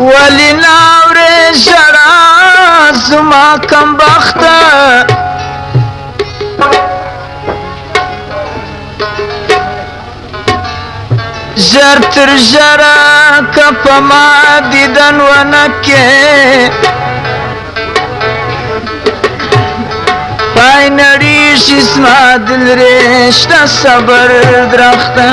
ولی ناورې ژړا زما کمبخته ژر تر ژره که په ما دیدن ونه کې پای نړېږي زما دل رشته صبر درخته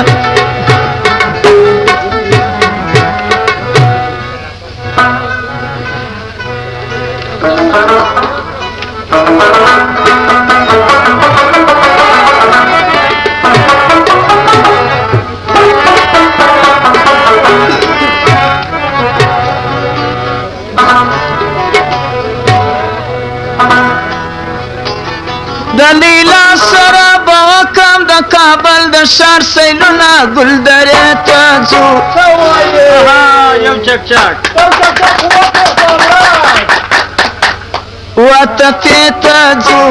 د لیلا سره به وکم د کابل د ښار سیلونه ګلدرې ته ځو یو چک چک وتپې ته ځو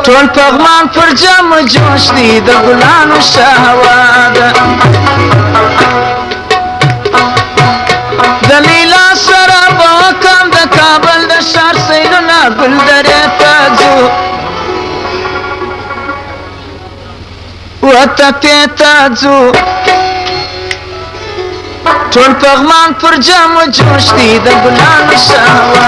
ټول پغمان پر جم جوش دي د ګلانو شهوا ده د لیلا سره به وکم د کابل د ښار سیلونه ګلدرې ته ځو وتپې ته ځو ټول پغمان پر جم جوش دي د ګلانو شهوا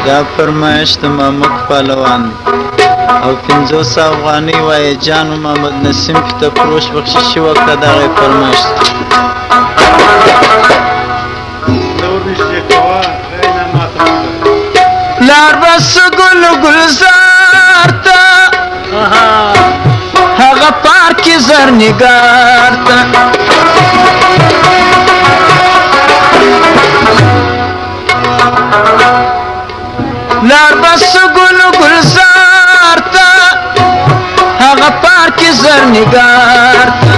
دا فرمایش د مامک پهلوان او 50 افغانۍ وایي جان محمد نسیم پته فروش بخششي وکړه دغه فرمایش لار بس ګل ګلزار ته هغه پارک زرنګار ته لار بس ګل ګلزار ته هغه پارک زرنګار ته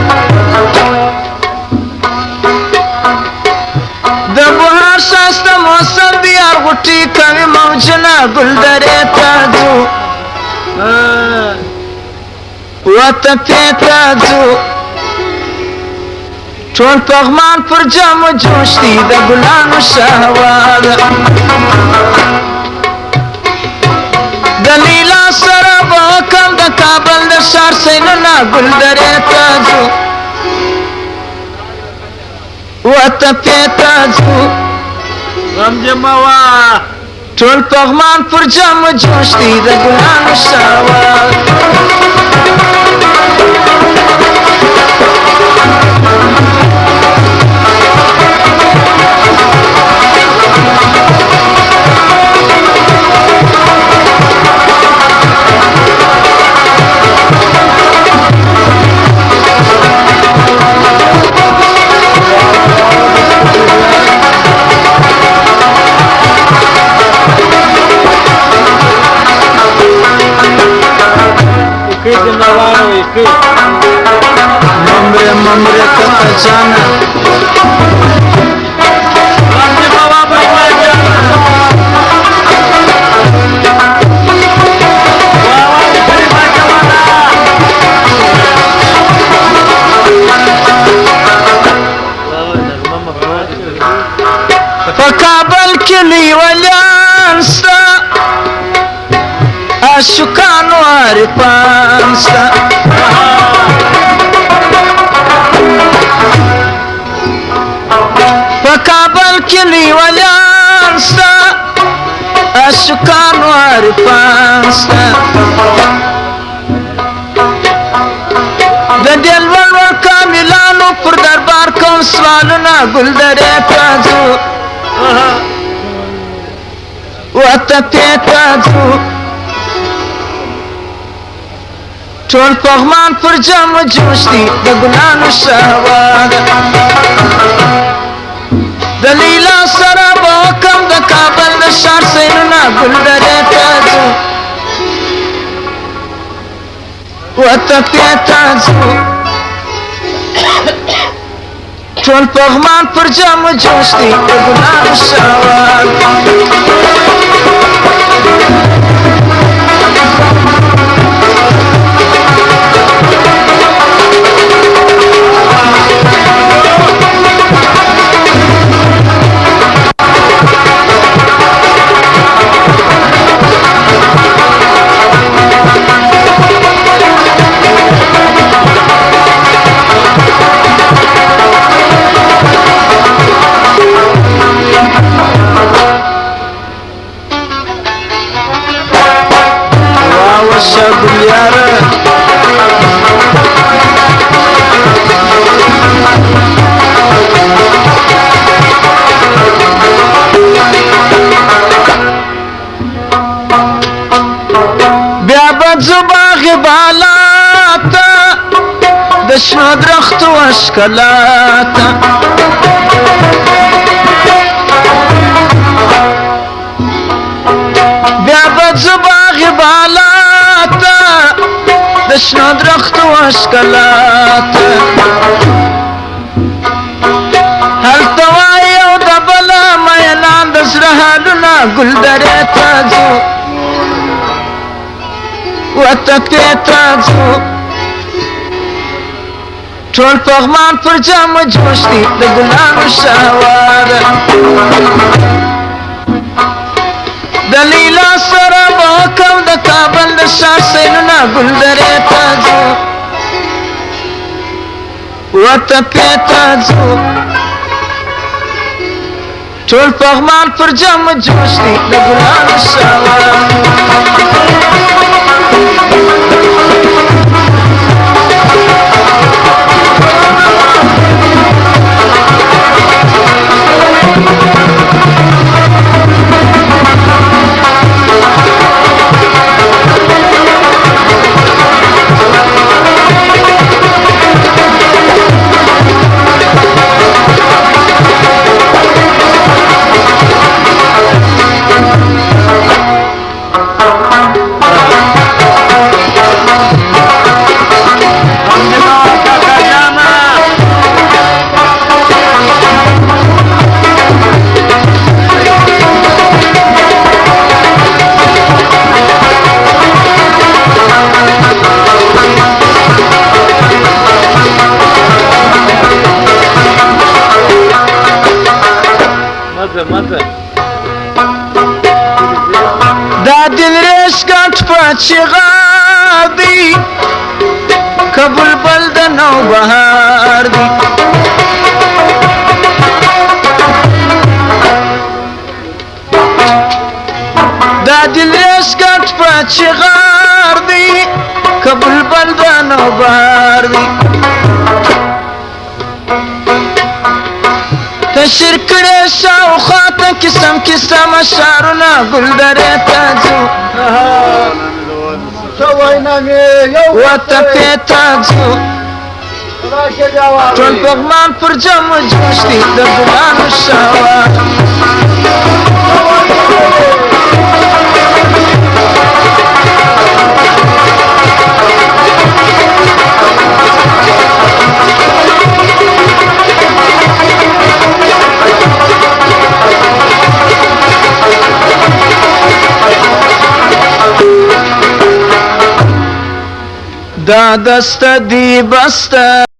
د بهار ښایسته موسم دی غوټې کوي موجونه ګلدرې ته ځو وتپې ته ځو ټول پغمان پر جم جوش دي د ګلانو شهوا ده د لیلا سره به وکم د کابل د ښار سیلونه ګلدرې ته ځو وتپې ته ځو غم جمع وا ټول پغمان پر جم جوش دي د ګلانو شهوا ممره ممره کتا جانا په کابل کې لیولیان ستا عاشقانو عارفان ستا په کابل کې لیولیان ستا عاشقانو عارفان ستا د دې لوړ کاملانو پر دربار کوم سوالونه ګلدرې ته ځو وتپې ته ځو ټول پغمان پر جم جوش دي د ګلانو شهوا ده د لیلا سره به وکم د کابل د ښار سیلونه ګلدرې ته ځو وتپیتا ځو ټول پغمان پر جام جوش دي د ګلانو شاوار شاګل یاره بیا به ځو باغ بالا ته د شنو درختو ښکلا ته بیا به ځو باغ بالا د شنو درختو ښکلا ته هلته وایي او د بله میینان د زړه حالونه ګلدرې ته ځو وتپې ته ځو ټول پغمان پر جامه جوش دي د ګلانو شهواره د لیلا سره به وکم د کابل د ښار سیلونه ګلدرې ته ځو وتپې ته ځو ټول پغمان پر جامه جوش دي د ګلانو شهواره دا دل ریش کټ پچغا دی که بلبل د نوبهار دی دا دل ریش کټ پچغار دی که بلبل د نوبهار دی تشر کړه شاوخوا ته قسم قسم اشعارونه ګلدرې ته ځو وتپې ته ځو ټول پغمان پر جامه جوش دي د ګلانو شهوار دا دسته دی بسته